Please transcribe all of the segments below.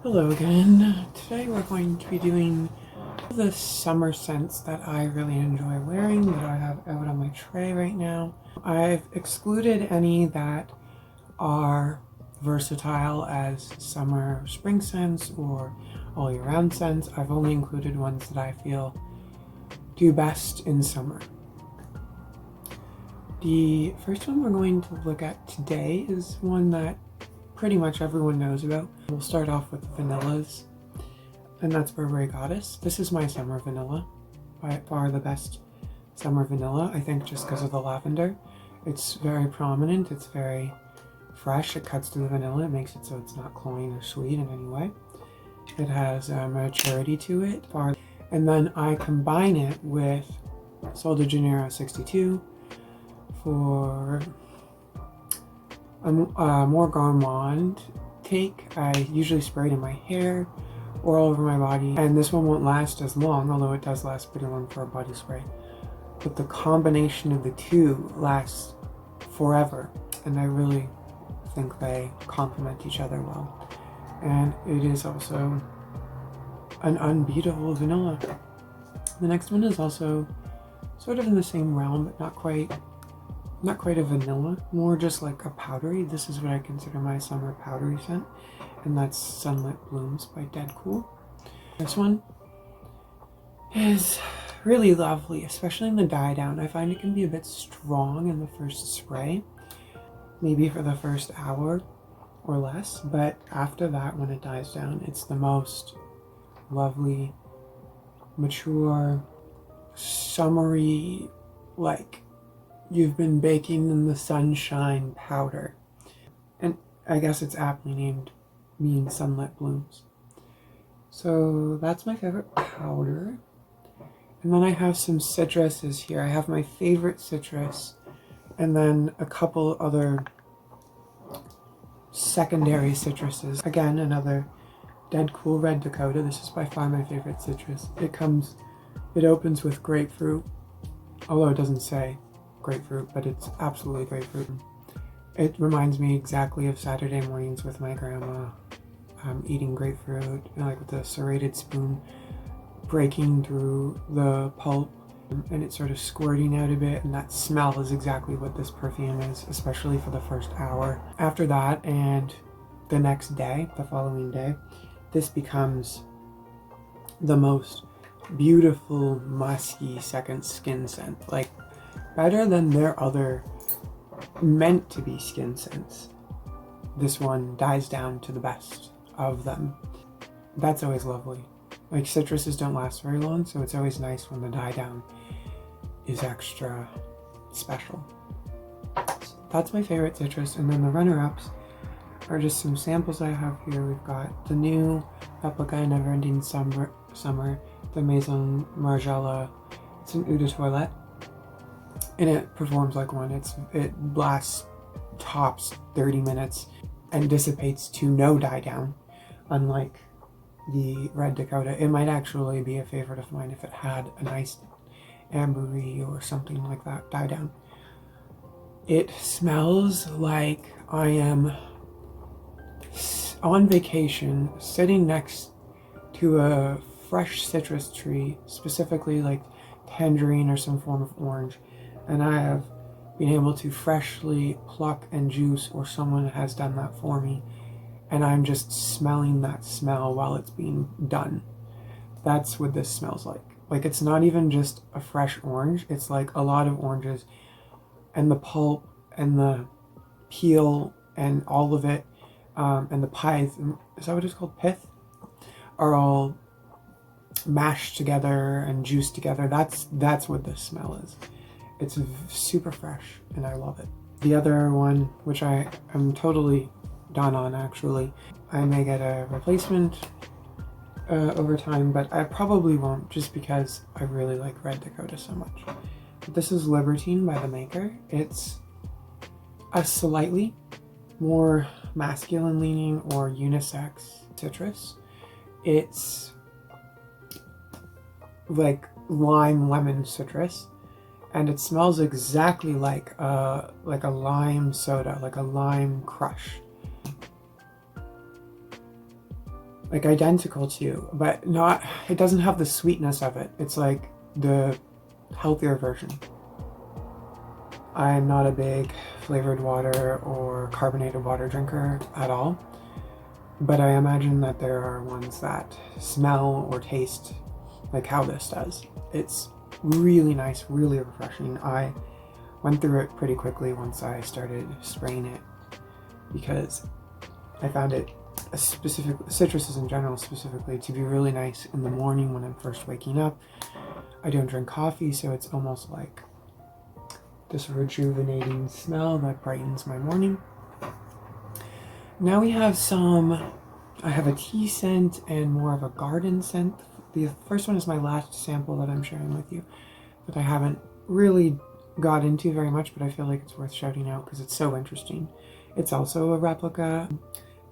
Hello again. Today we're going to be doing the summer scents that I really enjoy wearing that I have out on my tray right now. I've excluded any that are versatile as summer spring scents or all year round scents. I've only included ones that I feel do best in summer. The first one we're going to look at today is one that pretty much everyone knows about. We'll start off with vanillas, and that's Burberry Goddess. This is my summer vanilla, by far the best summer vanilla, I think, just because of the lavender. It's very prominent, it's very fresh, it cuts through the vanilla, it makes it so it's not cloying or sweet in any way. It has a maturity to it, and then I combine it with Sol de Janeiro 62 for a more gourmand take. I usually spray it in my hair or all over my body, and this one won't last as long, although it does last pretty long for a body spray. But the combination of the two lasts forever, and I really think they complement each other well. And it is also an unbeatable vanilla. The next one is also sort of in the same realm, but not quite a vanilla, more just like a powdery. This is what I consider my summer powdery scent, and that's Sunlit Blooms by Dedcool. This one is really lovely, especially in the dye down. I find it can be a bit strong in the first spray, maybe for the first hour or less, but after that, when it dies down, it's the most lovely, mature, summery, like you've been baking in the sunshine powder. And I guess it's aptly named, means Sunlit Blooms. So that's my favorite powder. And then I have some citruses here. I have my favorite citrus and then a couple other secondary citruses. Again, another Dedcool Red Dakota. This is by far my favorite citrus. It opens with grapefruit, although it doesn't say grapefruit, but it's absolutely grapefruit. It reminds me exactly of Saturday mornings with my grandma, eating grapefruit, like with a serrated spoon, breaking through the pulp, and it's sort of squirting out a bit, and that smell is exactly what this perfume is, especially for the first hour. After that, and the next day, the following day, this becomes the most beautiful, musky second skin scent. Like, better than their other meant to be skin scents. This one dies down to the best of them. That's always lovely. Like, citruses don't last very long, so it's always nice when the die down is extra special. So that's my favorite citrus, and then the runner-ups are just some samples I have here. We've got the new Replica Never Ending Summer, the Maison Margiela. It's an eau de toilette, and it performs like one. It blasts tops 30 minutes and dissipates to no die down, unlike the Red Dakota. It might actually be a favorite of mine if it had a nice ambery or something like that die down. It smells like I am on vacation sitting next to a fresh citrus tree, specifically like tangerine or some form of orange, and I have been able to freshly pluck and juice, or someone has done that for me, and I'm just smelling that smell while it's being done. That's what this smells like. Like, it's not even just a fresh orange, it's like a lot of oranges, and the pulp and the peel and all of it, and the pith, is that what it's called, pith, are all mashed together and juiced together. That's what this smell is. It's super fresh, and I love it. The other one, which I am totally done on actually, I may get a replacement over time, but I probably won't, just because I really like Red Dakota so much. But this is Libertine by the Maker. It's a slightly more masculine leaning or unisex citrus. It's like lime lemon citrus, and it smells exactly like a lime soda, like a lime crush. like identical to, but not, it doesn't have the sweetness of it. It's like the healthier version. I'm not a big flavored water or carbonated water drinker at all, but I imagine that there are ones that smell or taste like how this does. It's really nice, really refreshing. I went through it pretty quickly once I started spraying it because I found it, citruses in general specifically, to be really nice in the morning when I'm first waking up. I don't drink coffee, so it's almost like this rejuvenating smell that brightens my morning. Now we have I have a tea scent and more of a garden scent. The first one is my last sample that I'm sharing with you, that I haven't really got into very much, but I feel like it's worth shouting out because it's so interesting. It's also a Replica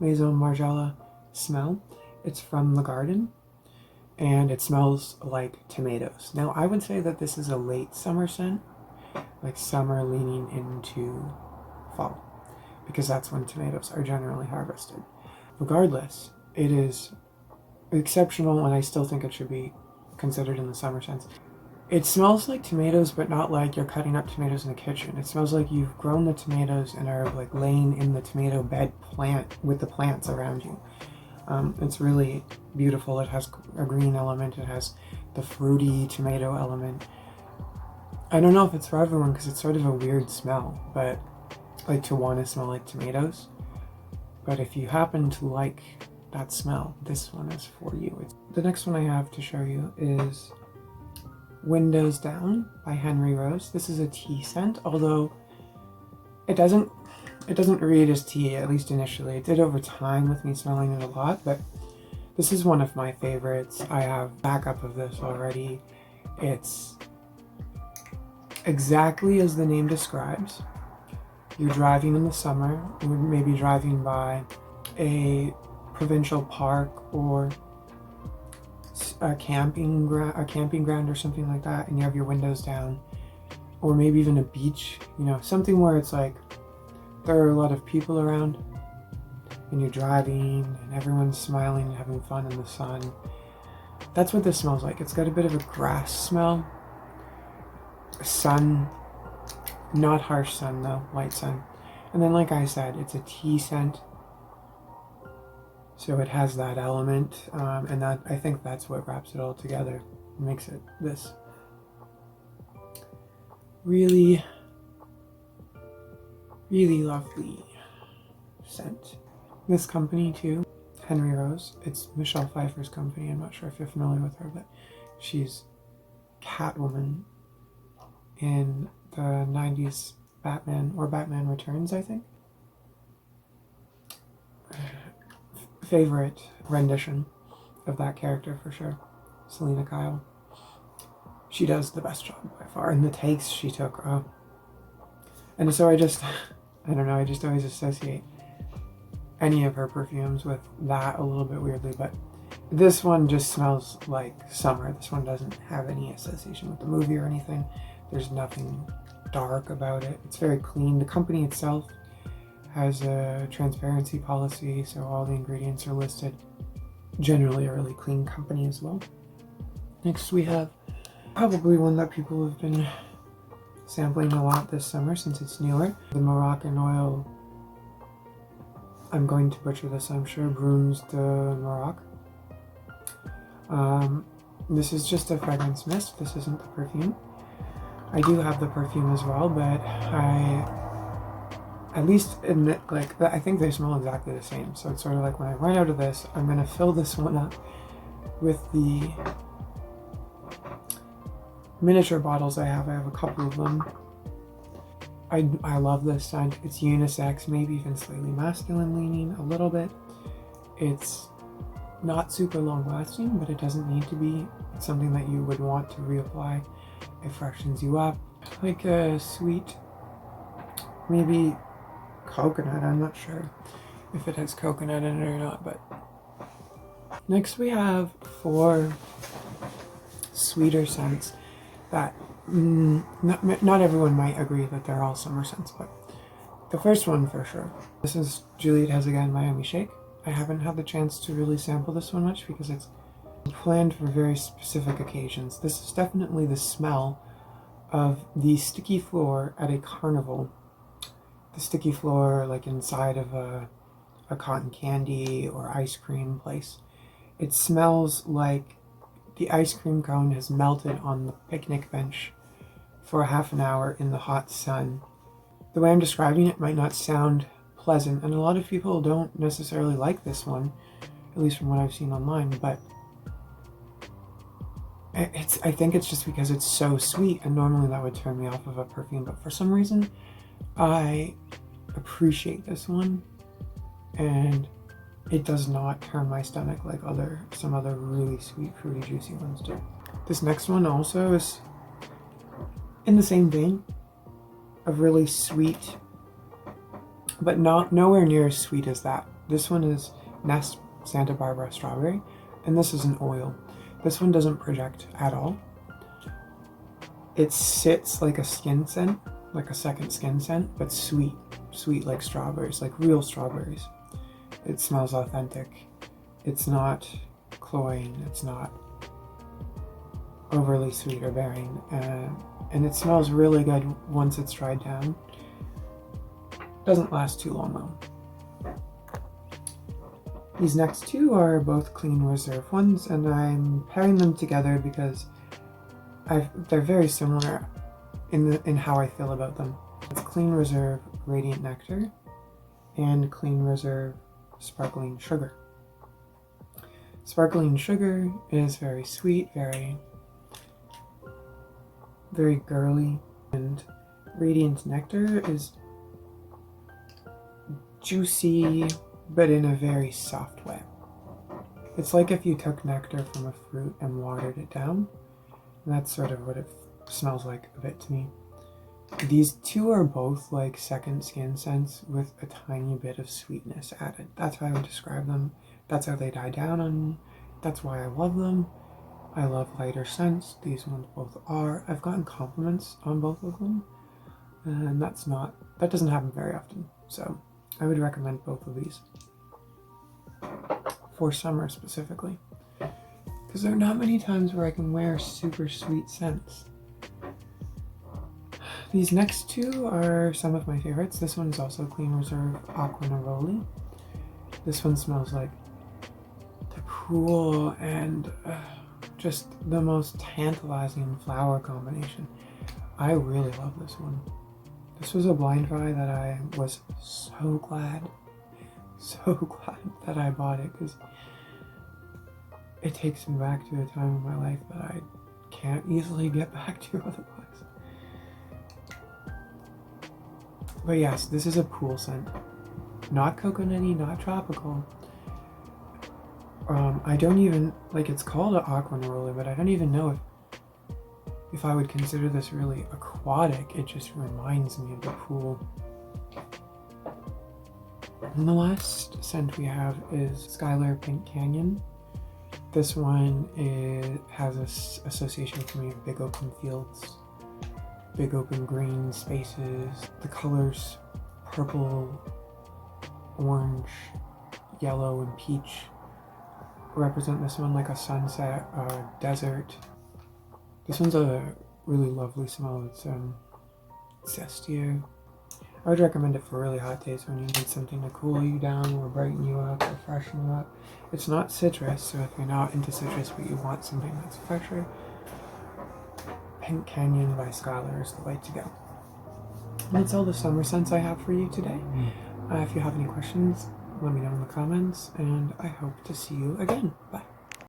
Maison Margiela smell. It's from the garden, and it smells like tomatoes. Now, I would say that this is a late summer scent, like summer leaning into fall, because that's when tomatoes are generally harvested. Regardless, it is exceptional, and I still think it should be considered in the summer sense. It smells like tomatoes, but not like you're cutting up tomatoes in the kitchen. It smells like you've grown the tomatoes and are like laying in the tomato bed plant with the plants around you. It's really beautiful. It has a green element. It has the fruity tomato element. I don't know if it's for everyone because it's sort of a weird smell, but like to want to smell like tomatoes. But if you happen to like that smell, this one is for you. The next one I have to show you is Windows Down by Henry Rose. This is a tea scent, although it doesn't read as tea, at least initially. It did over time with me smelling it a lot, but this is one of my favorites. I have backup of this already. It's exactly as the name describes. You're driving in the summer, you're maybe driving by a provincial park or a camping ground or something like that, and you have your windows down, or maybe even a beach, you know, something where it's like there are a lot of people around and you're driving and everyone's smiling and having fun in the sun. That's what this smells like. It's got a bit of a grass smell, sun, not harsh sun though, light sun. And then, like I said, it's a tea scent, so it has that element, and that, I think that's what wraps it all together, makes it this really, really lovely scent. This company too, Henry Rose, it's Michelle Pfeiffer's company. I'm not sure if you're familiar with her, but she's Catwoman in the 90s Batman, or Batman Returns, I think. Favorite rendition of that character for sure, Selena Kyle. She does the best job by far, and the takes she took. And so I don't know, I just always associate any of her perfumes with that a little bit weirdly, but this one just smells like summer. This one doesn't have any association with the movie or anything. There's nothing dark about it. It's very clean. The company itself has a transparency policy, so all the ingredients are listed. Generally a really clean company as well. Next we have probably one that people have been sampling a lot this summer since it's newer. The Moroccanoil, I'm going to butcher this, I'm sure, Brumes de Maroc. This is just a fragrance mist. This isn't the perfume. I do have the perfume as well, but I at least admit, like, I think they smell exactly the same. So it's sort of like when I run out of this, I'm gonna fill this one up with the miniature bottles I have. I have a couple of them. I love this scent. It's unisex, maybe even slightly masculine leaning a little bit. It's not super long lasting, but it doesn't need to be. It's something that you would want to reapply. It freshens you up. Like a sweet, maybe coconut. I'm not sure if it has coconut in it or not, but next we have 4 sweeter scents that not everyone might agree that they're all summer scents, but the first one for sure. This is Juliette has again Miami Shake. I haven't had the chance to really sample this one much because it's planned for very specific occasions. This is definitely the smell of the sticky floor at a carnival. The sticky floor like inside of a cotton candy or ice cream place. It smells like the ice cream cone has melted on the picnic bench for a half an hour in the hot sun. The way I'm describing it might not sound pleasant, and a lot of people don't necessarily like this one, at least from what I've seen online, but I think it's just because it's so sweet, and normally that would turn me off of a perfume, but for some reason I appreciate this one, and it does not turn my stomach like some other really sweet, fruity, juicy ones do. This next one also is in the same vein of really sweet, but nowhere near as sweet as that. This one is Nest Santa Barbara Strawberry, and this is an oil. This one doesn't project at all. It sits like a skin scent, like a second skin scent, but sweet like strawberries, like real strawberries. It smells authentic. It's not cloying, it's not overly sweet or bearing, and it smells really good once it's dried down. Doesn't last too long though. These next two are both Clean Reserve ones, and I'm pairing them together because they're very similar in how I feel about them. It's Clean Reserve Radiant Nectar and Clean Reserve Sparkling Sugar. Sparkling Sugar is very sweet, very girly, and Radiant Nectar is juicy, but in a very soft way. It's like if you took nectar from a fruit and watered it down. And that's sort of what it smells like a bit to me. These two are both like second skin scents with a tiny bit of sweetness added. That's how I would describe them. That's how they die down on me. That's why I love them. I love lighter scents. These ones both are. I've gotten compliments on both of them, and that doesn't happen very often. So I would recommend both of these for summer specifically, because there are not many times where I can wear super sweet scents. These next two are some of my favorites. This one is also Clean Reserve Acqua Neroli. This one smells like the pool and just the most tantalizing flower combination. I really love this one. This was a blind buy that I was so glad that I bought it, because it takes me back to a time in my life that I can't easily get back to otherwise. But yes, this is a pool scent. Not coconutty, not tropical. I don't even, like, it's called Acqua Neroli, but I don't even know if I would consider this really aquatic. It just reminds me of the pool. And the last scent we have is Skylar Pink Canyon. This one has this association for me of big open fields, big open green spaces. The colors purple, orange, yellow, and peach represent this one, like a sunset, desert. This one's a really lovely smell. It's zestier. I would recommend it for really hot days when you need something to cool you down or brighten you up or freshen you up. It's not citrus, so if you're not into citrus but you want something that's fresher, Pink Canyon by Skylar is the way to go. And that's all the summer scents I have for you today. If you have any questions, let me know in the comments, and I hope to see you again. Bye.